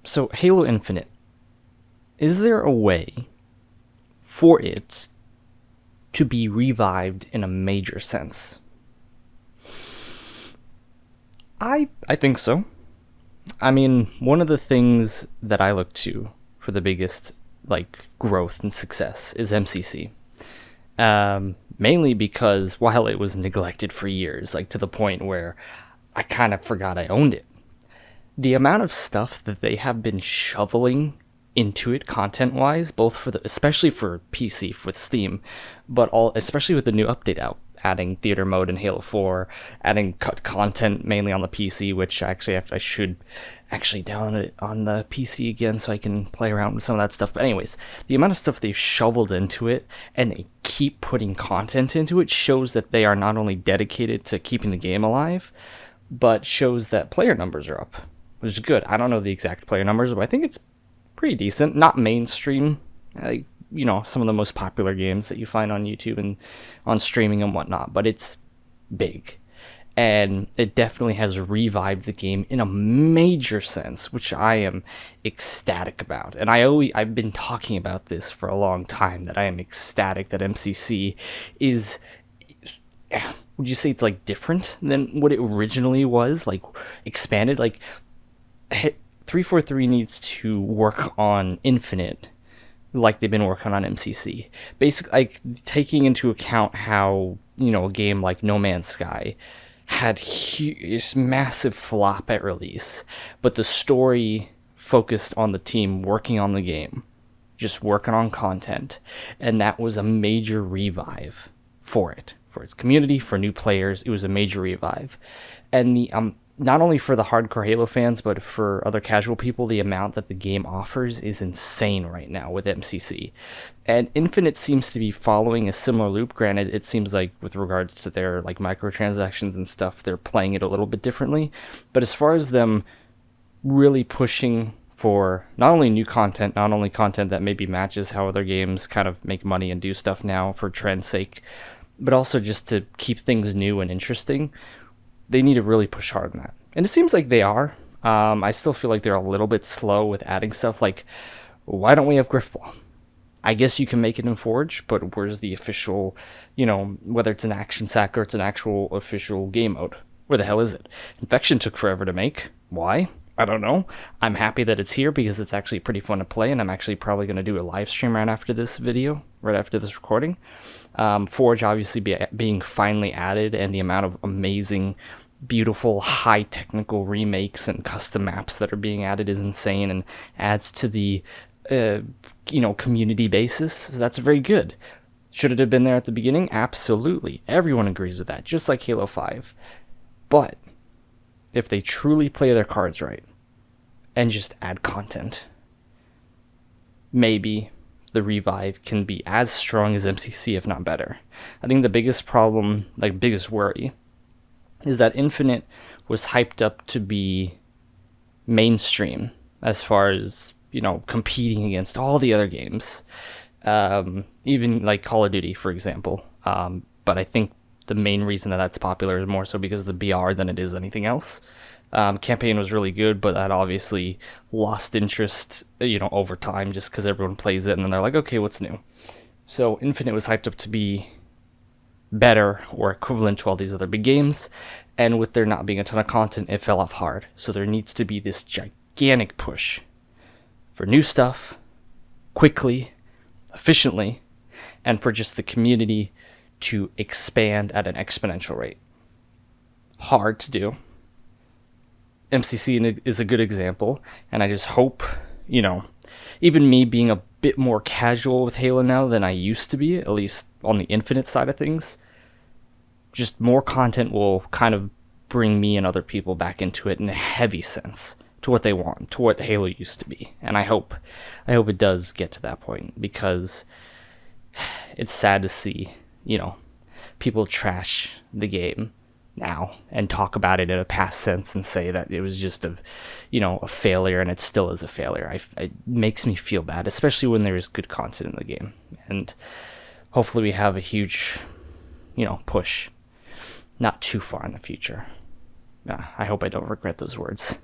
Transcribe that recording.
So, Halo Infinite, is there a way for it to be revived in a major sense? I think so. I mean, one of the things that I look to for the biggest growth and success is MCC. Mainly because while it was neglected for years, like to the point where I kind of forgot I owned it, the amount of stuff that they have been shoveling into it content wise, both for the especially for PC with Steam, but all especially with the new update out, adding theater mode in Halo 4, adding cut content mainly on the PC, which I should actually download it on the PC again so I can play around with some of that stuff. But anyways, the amount of stuff they've shoveled into it and they keep putting content into it shows that they are not only dedicated to keeping the game alive, but shows that player numbers are up, which is good. I don't know the exact player numbers, but I think it's pretty decent. Not mainstream, some of the most popular games that you find on YouTube and on streaming and whatnot, but it's big. And it definitely has revived the game in a major sense, which I am ecstatic about. And I've been talking about this for a long time, that I am ecstatic that MCC is, would you say it's like different than what it originally was, like expanded? Like 343 needs to work on Infinite like they've been working on MCC. Basically, like taking into account how, a game like No Man's Sky had huge, massive flop at release, but the story focused on the team working on the game, just working on content, and that was a major revive for it, for its community, for new players. It was a major revive, and the not only for the hardcore Halo fans, but for other casual people, the amount that the game offers is insane right now with MCC. And Infinite seems to be following a similar loop. Granted, it seems like with regards to their microtransactions and stuff, they're playing it a little bit differently. But as far as them really pushing for not only new content, not only content that maybe matches how other games kind of make money and do stuff now for trend's sake, but also just to keep things new and interesting, they need to really push hard on that. And it seems like they are. I still feel like they're a little bit slow with adding stuff. Like, why don't we have Griffball? I guess you can make it in Forge, but where's the official, whether it's an action sack or it's an actual official game mode? Where the hell is it? Infection took forever to make. Why? I don't know. I'm happy that it's here because it's actually pretty fun to play, and I'm actually probably going to do a live stream right after this video, right after this recording. Forge obviously being finally added, and the amount of amazing, beautiful, high technical remakes and custom maps that are being added is insane and adds to the community basis. So that's very good. Should it have been there at the beginning? Absolutely. Everyone agrees with that, just like Halo 5. But if they truly play their cards right and just add content, maybe the revive can be as strong as MCC, if not better. I think the biggest problem, biggest worry, is that Infinite was hyped up to be mainstream as far as, competing against all the other games. Even like Call of Duty, for example. But I think the main reason that that's popular is more so because of the BR than it is anything else. Campaign was really good, but that obviously lost interest, over time, just because everyone plays it and then they're like, okay, what's new? So Infinite was hyped up to be better or equivalent to all these other big games, and with there not being a ton of content, it fell off hard. So there needs to be this gigantic push for new stuff, quickly, efficiently, and for just the community to expand at an exponential rate. Hard to do. MCC is a good example, and I just hope, even me being a bit more casual with Halo now than I used to be, at least on the Infinite side of things, just more content will kind of bring me and other people back into it in a heavy sense, to what they want, to what Halo used to be. And I hope it does get to that point, because it's sad to see, people trash the game now and talk about it in a past sense and say that it was just a failure, and it still is a failure. It makes me feel bad, especially when there is good content in the game. And hopefully we have a huge, push not too far in the future. I hope I don't regret those words.